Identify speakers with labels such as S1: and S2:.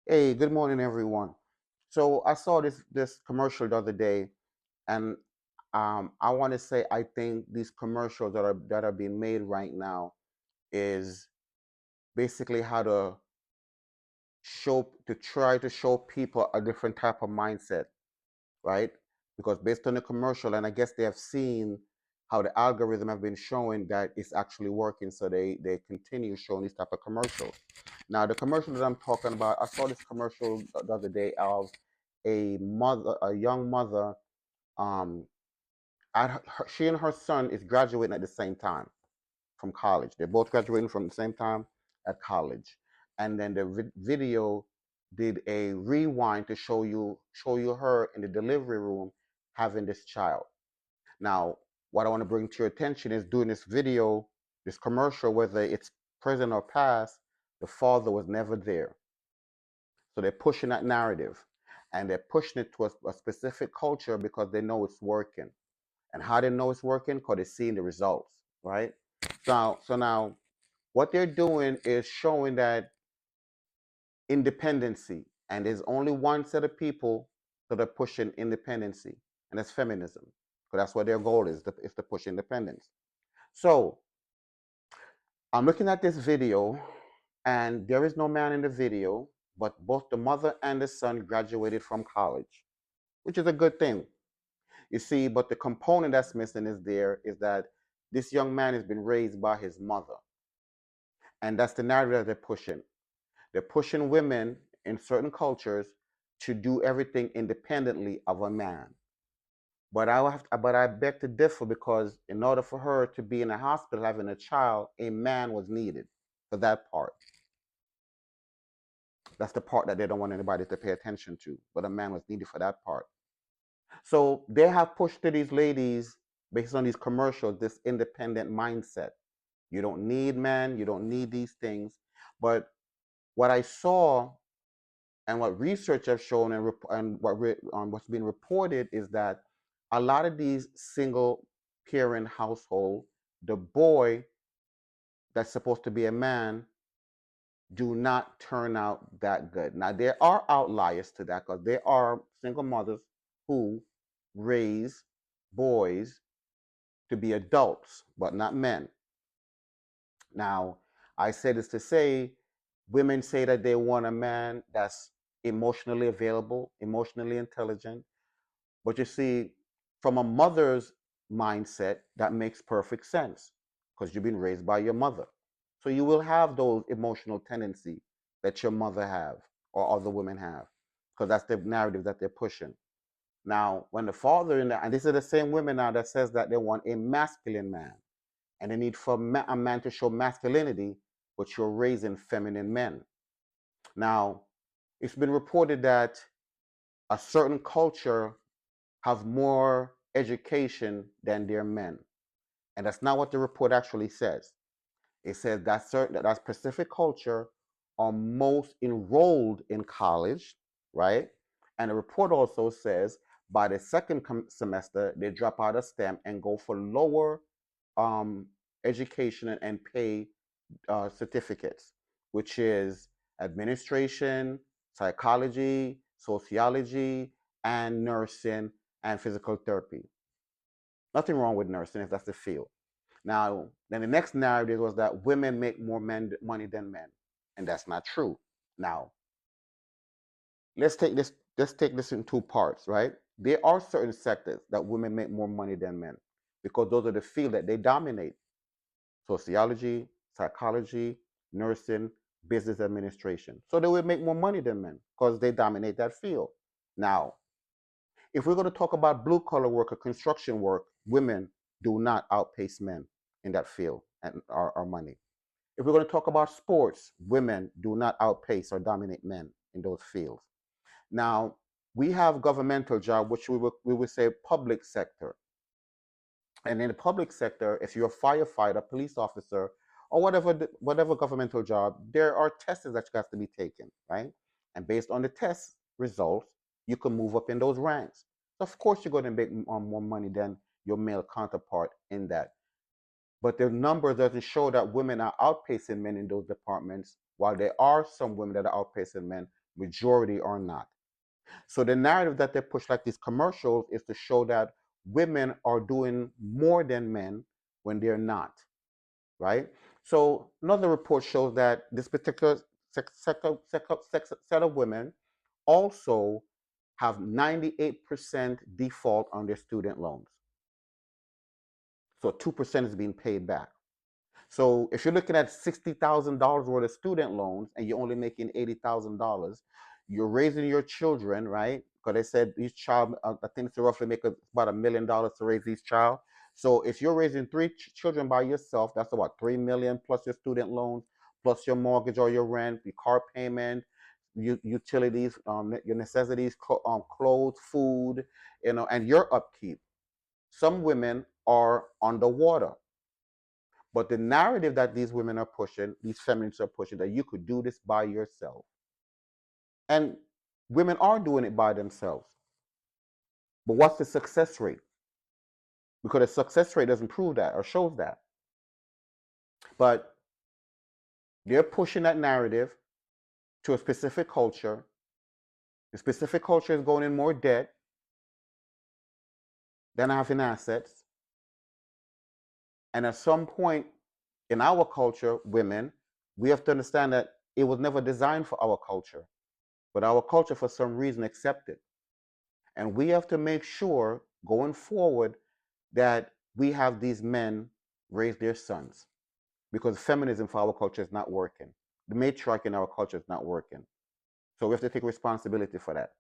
S1: Hey, good morning, everyone. So I saw this commercial the other day, and I want to say I think these commercials that are being made right now is basically how to try to show people a different type of mindset, right? Because based on the commercial, and I guess they have seen how the algorithm have been showing that it's actually working, so they continue showing these type of commercials. Now, the commercial that I'm talking about, I saw this commercial the other day of a young mother. Um, she and her son is graduating at the same time from college. They're both graduating from the same time at college, and then the video did a rewind to show you her in the delivery room having this child. Now, what I want to bring to your attention is during this video, this commercial, whether it's present or past, the father was never there. So they're pushing that narrative, and they're pushing it to a specific culture because they know it's working. And how they know it's working? Because they're seeing the results, right? So now what they're doing is showing that independency, and there's only one set of people that are pushing independency, and that's feminism, because that's what their goal is to push independence. So I'm looking at this video, and there is no man in the video, but both the mother and the son graduated from college, which is a good thing. You see, but the component that's missing is that this young man has been raised by his mother, and that's the narrative that they're pushing. They're pushing women in certain cultures to do everything independently of a man. But I beg to differ, because in order for her to be in a hospital having a child, a man was needed for that part. That's the part that they don't want anybody to pay attention to. But a man was needed for that part. So they have pushed to these ladies, based on these commercials, this independent mindset. You don't need men, you don't need these things. But what I saw, and what research has shown, and what's been reported, is that a lot of these single parent household, the boy that's supposed to be a man do not turn out that good. Now there are outliers to that, because there are single mothers who raise boys to be adults, but not men. Now, I say this to say, women say that they want a man that's emotionally available, emotionally intelligent. But you see, from a mother's mindset, that makes perfect sense, because you've been raised by your mother. So you will have those emotional tendencies that your mother have or other women have, because that's the narrative that they're pushing. Now, when the father in that, and these are the same women now that says that they want a masculine man, and they need for a man to show masculinity, but you're raising feminine men. Now, it's been reported that a certain culture have more education than their men. And that's not what the report actually says. It says that specific culture are most enrolled in college, right? And the report also says by the second semester they drop out of STEM and go for lower um, education and pay certificates, which is administration, psychology, sociology, and nursing and physical therapy. Nothing wrong with nursing if that's the field. Now, then the next narrative was that women make more money than men, and that's not true. Now, let's take this in two parts, right? There are certain sectors that women make more money than men, because those are the field that they dominate: sociology, psychology, nursing, business administration. So they will make more money than men because they dominate that field. Now, if we're going to talk about blue collar work or construction work, women do not outpace men in that field and our money. If we're going to talk about sports, women do not outpace or dominate men in those fields. Now, we have governmental job, which we would say public sector. And in the public sector, if you're a firefighter, police officer, or whatever governmental job, there are tests that have to be taken, right? And based on the test results, you can move up in those ranks. So of course, you're going to make more money than your male counterpart in that. But the number doesn't show that women are outpacing men in those departments While there are some women that are outpacing men, majority are not. So the narrative that they push, like these commercials, is to show that women are doing more than men when they're not, right? So another report shows that this particular set of women also have 98% default on their student loans. So 2% is being paid back. So if you're looking at $60,000 worth of student loans and you're only making $80,000, you're raising your children, right? Because they said each child, I think it's roughly make about $1 million to raise each child. So if you're raising three children by yourself, that's about 3 million plus your student loans, plus your mortgage or your rent, your car payment, utilities, your necessities, clothes, food, and your upkeep. Some women are underwater. But the narrative that these women are pushing, these feminists are pushing, that you could do this by yourself. And women are doing it by themselves. But what's the success rate? Because the success rate doesn't prove that or shows that. But they're pushing that narrative to a specific culture. The specific culture is going in more debt than having assets. And at some point in our culture, women, we have to understand that it was never designed for our culture. But our culture, for some reason, accepted. And we have to make sure going forward that we have these men raise their sons, because feminism for our culture is not working. The matriarchy in our culture is not working. So we have to take responsibility for that.